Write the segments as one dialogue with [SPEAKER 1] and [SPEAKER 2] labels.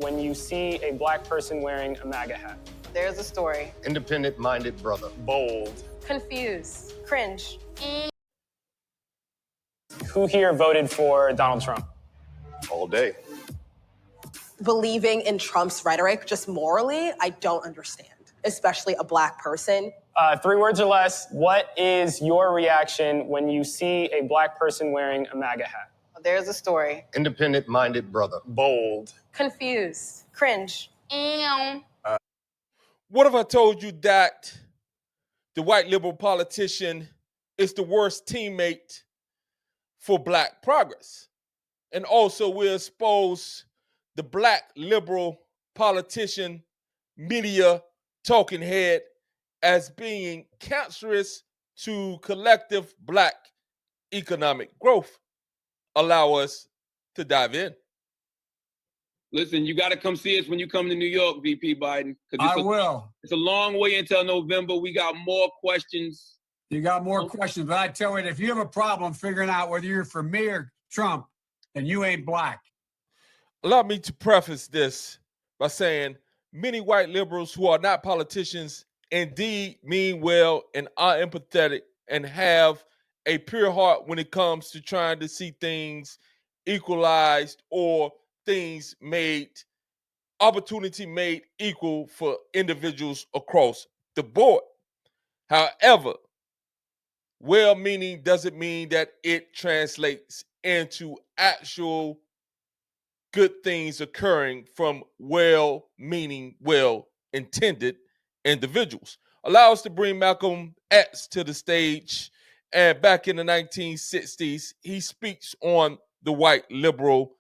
[SPEAKER 1] when you see a black person wearing a MAGA hat?
[SPEAKER 2] There's a story.
[SPEAKER 3] Independent-minded brother.
[SPEAKER 1] Bold.
[SPEAKER 2] Confused. Cringe.
[SPEAKER 1] Who here voted for Donald Trump?
[SPEAKER 3] All day.
[SPEAKER 2] Believing in Trump's rhetoric just morally, I don't understand, especially a black person.
[SPEAKER 1] 3 words or less. What is your reaction when you see a black person wearing a MAGA hat?
[SPEAKER 2] There's a story.
[SPEAKER 3] Independent-minded brother.
[SPEAKER 1] Bold.
[SPEAKER 2] Confused. Cringe.
[SPEAKER 4] What if I told you that the white liberal politician is the worst teammate for black progress? And also we'll expose the black liberal politician, media talking head as being cancerous to collective black economic growth. Allow us to dive in.
[SPEAKER 5] Listen, you got to come see us when you come to New York, VP Biden.
[SPEAKER 6] I will.
[SPEAKER 5] It's a long way until November. We got more questions.
[SPEAKER 6] You got more questions, but I tell you, if you have a problem figuring out whether you're for me or Trump, then you ain't black.
[SPEAKER 4] Allow me to preface this by saying many white liberals who are not politicians indeed mean well and are empathetic and have a pure heart when it comes to trying to see things equalized or things made, opportunity made equal for individuals across the board. However, well-meaning doesn't mean that it translates into actual good things occurring from well-meaning, well-intended individuals. Allow us to bring Malcolm X to the stage. And back in the 1960s, he speaks on the white liberal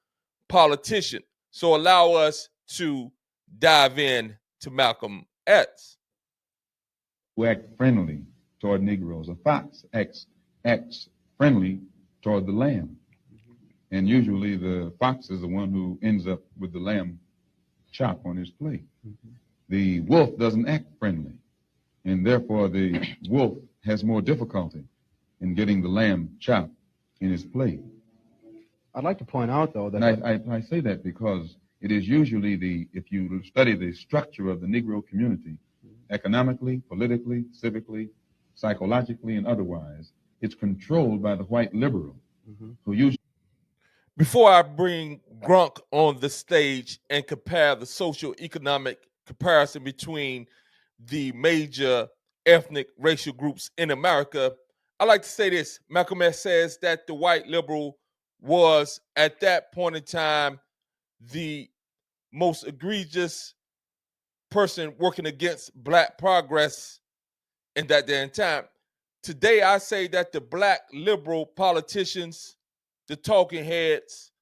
[SPEAKER 4] politician. So allow us to dive in to Malcolm X.
[SPEAKER 7] Who act friendly toward Negroes. A fox acts friendly toward the lamb. And usually the fox is the one who ends up with the lamb chop on his plate. The wolf doesn't act friendly, and therefore the wolf has more difficulty in getting the lamb chop in his plate.
[SPEAKER 8] I'd like to point out, though, that...
[SPEAKER 7] And I say that because it is usually if you study the structure of the Negro community, economically, politically, civically, psychologically, and otherwise, it's controlled by the white liberal, who usually...
[SPEAKER 4] Before I bring Grunk on the stage and compare the socio-economic comparison between the major ethnic racial groups in America, I like to say this. Malcolm X says that the white liberal was, at that point in time, the most egregious person working against black progress in that day and time. Today, I say that the black liberal politicians, the talking heads,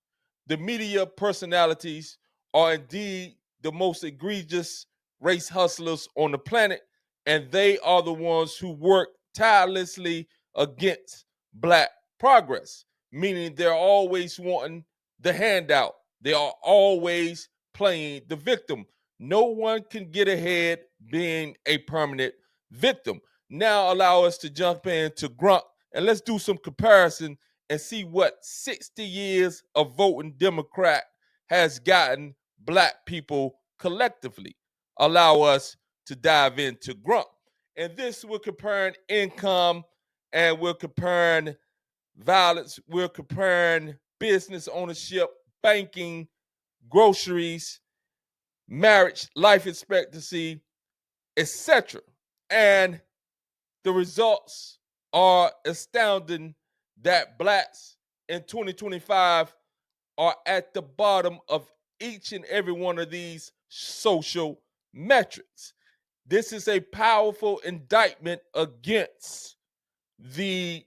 [SPEAKER 4] the media personalities are indeed the most egregious race hustlers on the planet, and they are the ones who work tirelessly against black progress, meaning they're always wanting the handout. They are always playing the victim. No one can get ahead being a permanent victim. Now allow us to jump into Grunt, and let's do some comparison and see what 60 years of voting Democrat has gotten black people collectively. Allow us to dive into Grunt. And this, we're comparing income, and we're comparing violence, we're comparing business ownership, banking, groceries, marriage, life expectancy, etc. And the results are astounding that blacks in 2025 are at the bottom of each and every one of these social metrics. This is a powerful indictment against the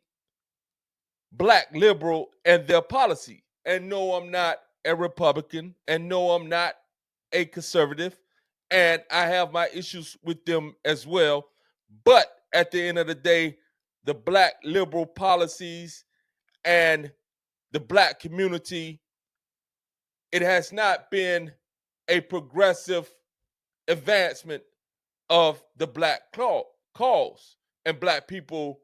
[SPEAKER 4] black liberal and their policy. And no, I'm not a Republican, and no, I'm not a conservative, and I have my issues with them as well. But at the end of the day, the black liberal policies and the black community, it has not been a progressive advancement of the black cause. And black people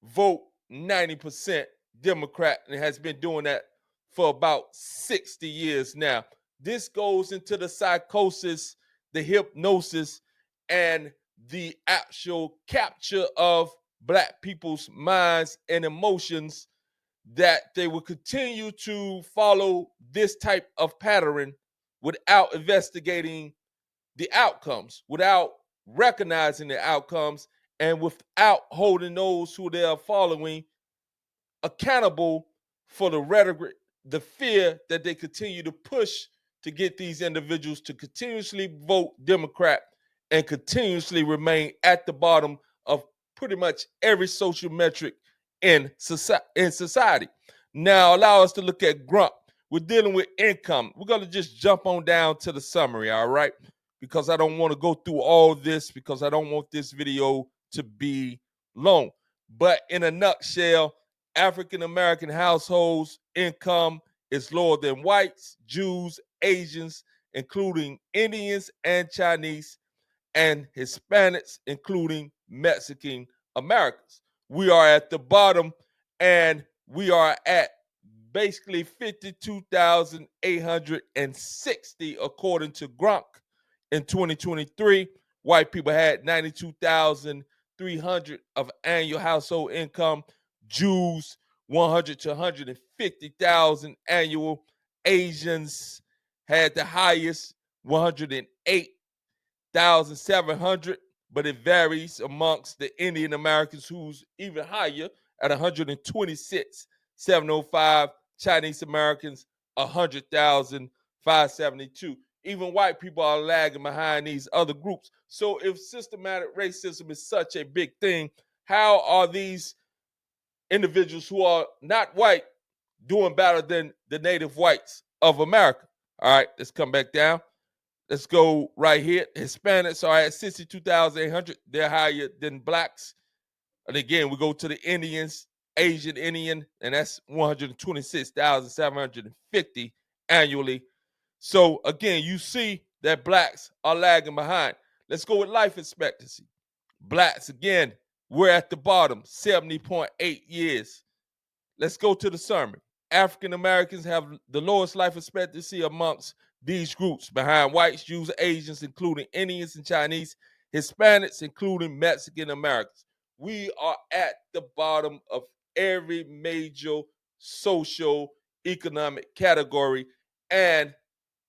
[SPEAKER 4] vote 90% Democrat, and has been doing that for about 60 years now. this goes into the psychosis, the hypnosis, and the actual capture of Black people's minds and emotions, that they will continue to follow this type of pattern without investigating the outcomes, without recognizing the outcomes, and without holding those who they are following accountable for the rhetoric, the fear that they continue to push to get these individuals to continuously vote Democrat and continuously remain at the bottom of pretty much every social metric in society. Now, allow us to look at Grump. We're dealing with income. We're going to just jump on down to the summary, all right? Because I don't want to go through all this, because I don't want this video to be long. But in a nutshell, African American households' income is lower than whites, Jews, Asians, including Indians and Chinese, and Hispanics, including Mexican Americans. We are at the bottom, and we are at basically 52,860 according to Gronk. In 2023, white people had 92,300 of annual household income, Jews 100 to 150,000 annual, Asians had the highest 108,700, but it varies amongst the Indian Americans, who's even higher at 126,705, Chinese Americans 100,572. Even white people are lagging behind these other groups. So if systematic racism is such a big thing, how are these individuals who are not white doing better than the native whites of America? All right, let's come back down. Let's go right here. Hispanics are at 62,800. They're higher than blacks. And again, we go to the Indians, Asian Indian, and that's 126,750 annually. So again, you see that blacks are lagging behind. Let's go with life expectancy. Blacks, again, we're at the bottom, 70.8 years. Let's go to the summary. African Americans have the lowest life expectancy amongst these groups, behind whites, Jews, Asians, including Indians and Chinese, Hispanics, including Mexican Americans. We are at the bottom of every major social economic category, and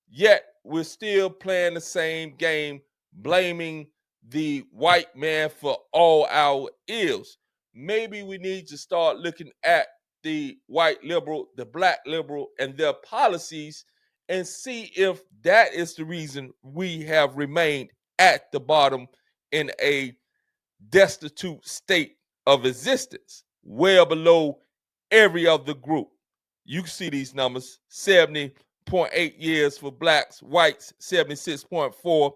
[SPEAKER 4] yet we're still playing the same game, blaming the white man for all our ills. Maybe we need to start looking at the white liberal, the black liberal, and their policies, and see if that is the reason we have remained at the bottom in a destitute state of existence, well below every other group. You can see these numbers: 70.8 years for blacks, whites 76.4,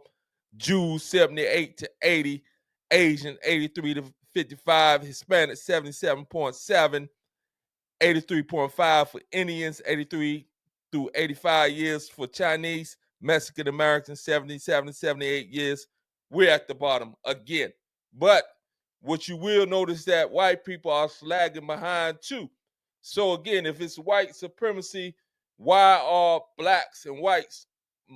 [SPEAKER 4] Jews 78 to 80, Asian 83 to 55, Hispanic 77.7, 83.5 for Indians, 83 through 85 years for Chinese, Mexican Americans 77 to 78 years. We're at the bottom again. But what you will notice that white people are lagging behind too. So again, if it's white supremacy, why are blacks and whites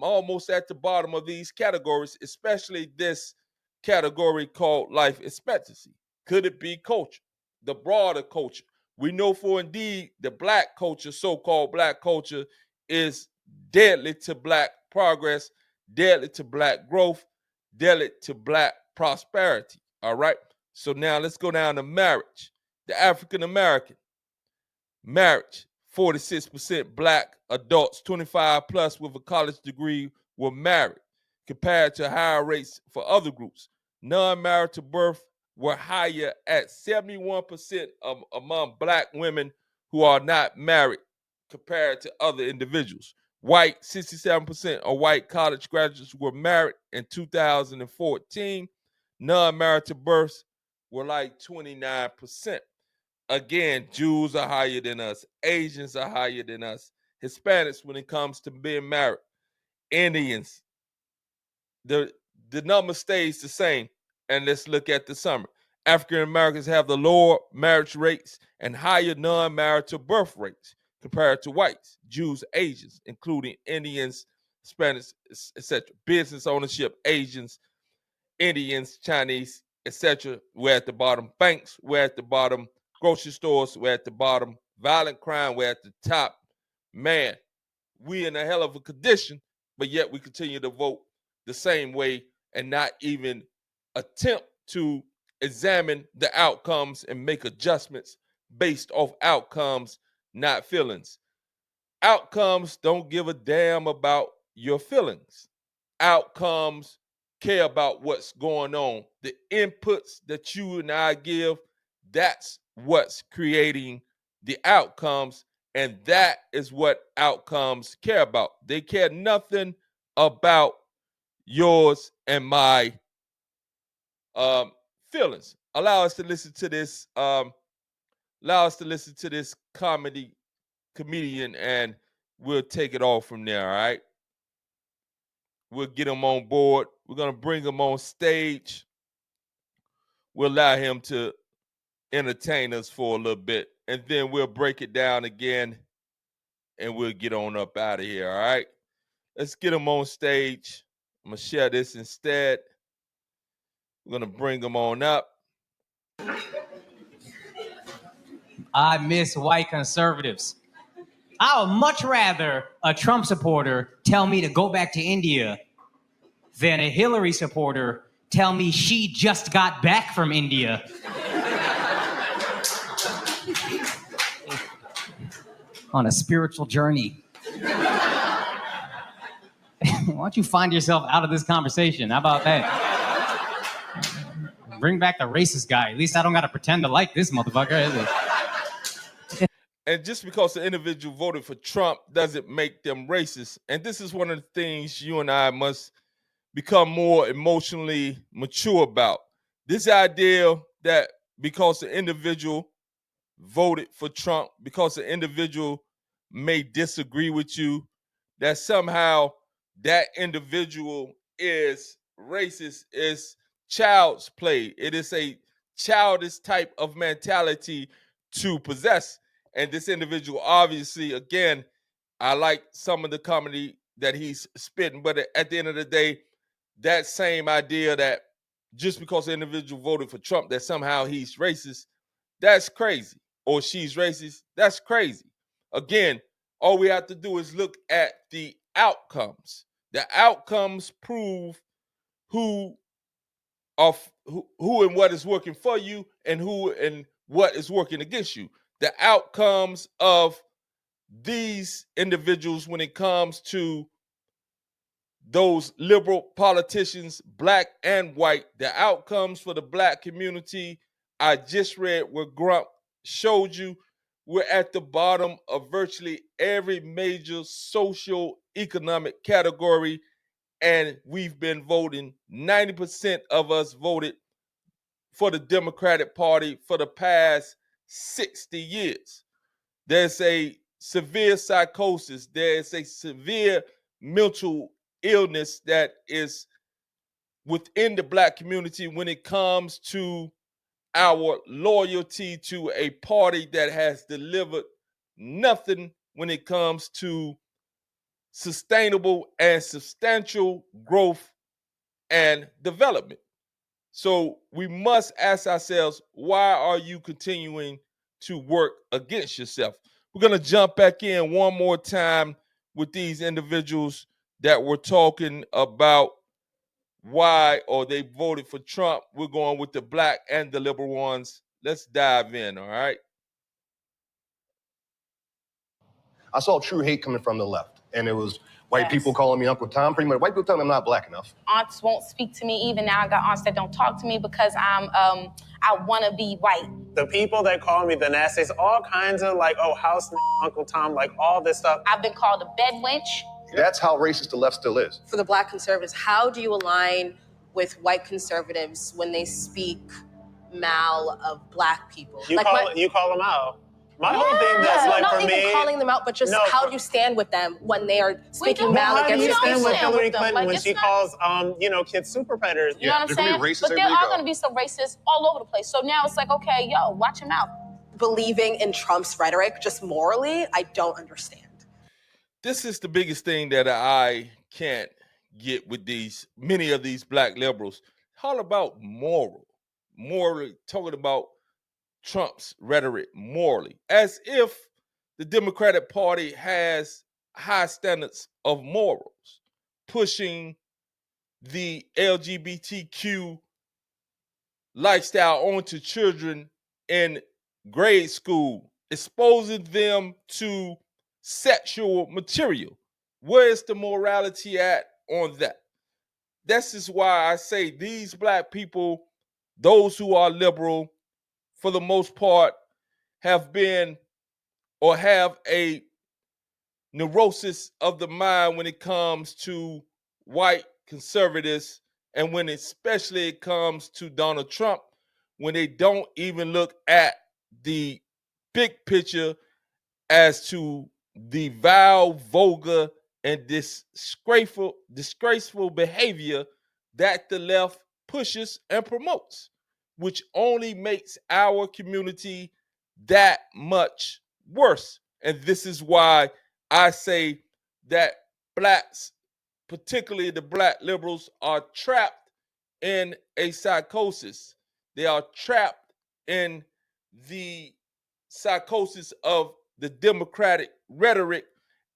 [SPEAKER 4] almost at the bottom of these categories, especially this category called life expectancy? Could it be culture, the broader culture? We know for indeed the black culture, so-called black culture, is deadly to black progress, deadly to black growth, deadly to black prosperity. All right. So now let's go down to marriage. The African American marriage, 46% black adults 25 plus with a college degree were married, compared to higher rates for other groups. Non-marital birth were higher at 71% among black women who are not married compared to other individuals. White, 67% of white college graduates were married in 2014. Non-marital births were like 29%. Again, Jews are higher than us. Asians are higher than us. Hispanics, when it comes to being married. Indians, the number stays the same. And let's look at the summary. African Americans have the lower marriage rates and higher non-marital birth rates compared to whites, Jews, Asians, including Indians, Hispanics, etc. Business ownership, Asians, Indians, Chinese, etc. We're at the bottom. Banks, we're at the bottom. Grocery stores, we're at the bottom. Violent crime, we're at the top. Man, we in a hell of a condition, but yet we continue to vote the same way and not even attempt to examine the outcomes and make adjustments based off outcomes, not feelings. Outcomes don't give a damn about your feelings. Outcomes care about what's going on. The inputs that you and I give, that's what's creating the outcomes, and that is what outcomes care about. They care nothing about yours and my feelings. Allow us to listen to this. Comedian, and we'll take it all from there. All right. We'll get him on board. We're gonna bring him on stage. We'll allow him to entertain us for a little bit, and then we'll break it down again, and we'll get on up out of here. All right. Let's get him on stage. I'm gonna share this instead. We're gonna bring him on up.
[SPEAKER 9] I miss white conservatives. I would much rather a Trump supporter tell me to go back to India than a Hillary supporter tell me she just got back from India. On a spiritual journey. Why don't you find yourself out of this conversation? How about that? Bring back the racist guy. At least I don't got to pretend to like this motherfucker.
[SPEAKER 4] And just because the individual voted for Trump doesn't make them racist. And this is one of the things you and I must become more emotionally mature about. This idea that because the individual voted for Trump, because the individual may disagree with you, that somehow that individual is racist is child's play. It is a childish type of mentality to possess. And this individual, obviously, again, I like some of the comedy that he's spitting, but at the end of the day, that same idea that just because the individual voted for Trump, that somehow he's racist, that's crazy. Or she's racist, that's crazy. Again, all we have to do is look at the outcomes. The outcomes prove who and what is working for you and who and what is working against you. The outcomes of these individuals when it comes to those liberal politicians, black and white, the outcomes for the black community, I just read where Grump showed you. We're at the bottom of virtually every major social economic category, and we've been voting. 90% of us voted for the Democratic Party for the past 60 years. There's a severe psychosis. There's a severe mental illness that is within the black community when it comes to our loyalty to a party that has delivered nothing when it comes to sustainable and substantial growth and development. So we must ask ourselves, why are you continuing to work against yourself? We're going to jump back in one more time with these individuals that were talking about why or they voted for Trump. We're going with the black and the liberal ones. Let's dive in, all right?
[SPEAKER 3] I saw true hate coming from the left, and it was white people calling me Uncle Tom. Pretty much, white people telling me I'm not black enough.
[SPEAKER 10] Aunts won't speak to me. Even now, I got aunts that don't talk to me because I want to be white.
[SPEAKER 1] The people that call me the nastiest, all kinds of like, oh, house Uncle Tom, like all this stuff.
[SPEAKER 10] I've been called a bed wench.
[SPEAKER 3] That's how racist the left still is.
[SPEAKER 2] For the black conservatives, how do you align with white conservatives when they speak mal of black people?
[SPEAKER 1] You call them out. My whole thing that's like
[SPEAKER 2] not
[SPEAKER 1] for
[SPEAKER 2] even
[SPEAKER 1] me,
[SPEAKER 2] calling them out, but just how do you stand with them when they are speaking mal
[SPEAKER 1] how do
[SPEAKER 2] against
[SPEAKER 1] you
[SPEAKER 2] your
[SPEAKER 1] stand with
[SPEAKER 2] people?
[SPEAKER 1] Hillary Clinton when she calls, kids super predators?
[SPEAKER 10] You know what I'm saying? But there are going to be some racists all over the place. So now it's like, okay, yo, watch him out.
[SPEAKER 2] Believing in Trump's rhetoric, just morally, I don't understand.
[SPEAKER 4] This is the biggest thing that I can't get with many of these black liberals. All about morally talking about Trump's rhetoric morally, as if the Democratic Party has high standards of morals, pushing the LGBTQ lifestyle onto children in grade school, exposing them to sexual material. Where's the morality at on that? This is why I say these black people, those who are liberal, for the most part, have been or have a neurosis of the mind when it comes to white conservatives, and when especially it comes to Donald Trump, when they don't even look at the big picture as to the vile, vulgar, and disgraceful behavior that the left pushes and promotes, which only makes our community that much worse. And this is why I say that blacks, particularly the black liberals, are trapped in a psychosis. They are trapped in the psychosis of the Democratic rhetoric,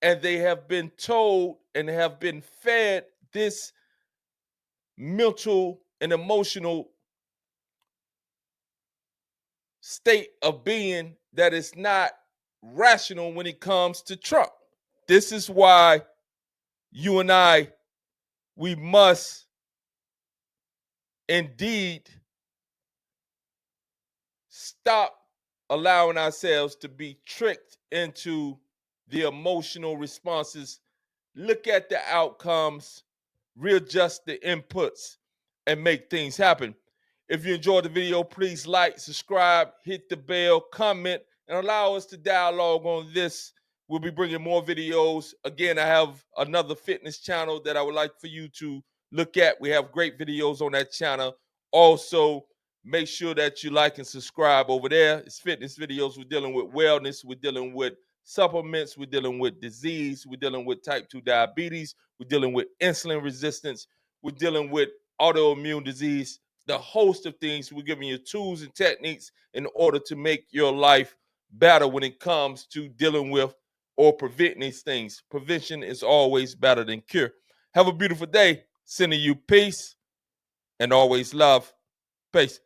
[SPEAKER 4] and they have been told and have been fed this mental and emotional state of being that is not rational when it comes to Trump. This is why you and I, we must indeed stop allowing ourselves to be tricked into the emotional responses. Look at the outcomes, readjust the inputs, and make things happen. If you enjoyed the video, please like, subscribe, hit the bell, comment, and allow us to dialogue on this. We'll be bringing more videos. Again, I have another fitness channel that I would like for you to look at. We have great videos on that channel. Also, make sure that you like and subscribe over there. It's fitness videos. We're dealing with wellness. We're dealing with supplements. We're dealing with disease. We're dealing with type 2 diabetes. We're dealing with insulin resistance. We're dealing with autoimmune disease. The host of things. We're giving you tools and techniques in order to make your life better when it comes to dealing with or preventing these things. Prevention is always better than cure. Have a beautiful day. Sending you peace and always love. Peace.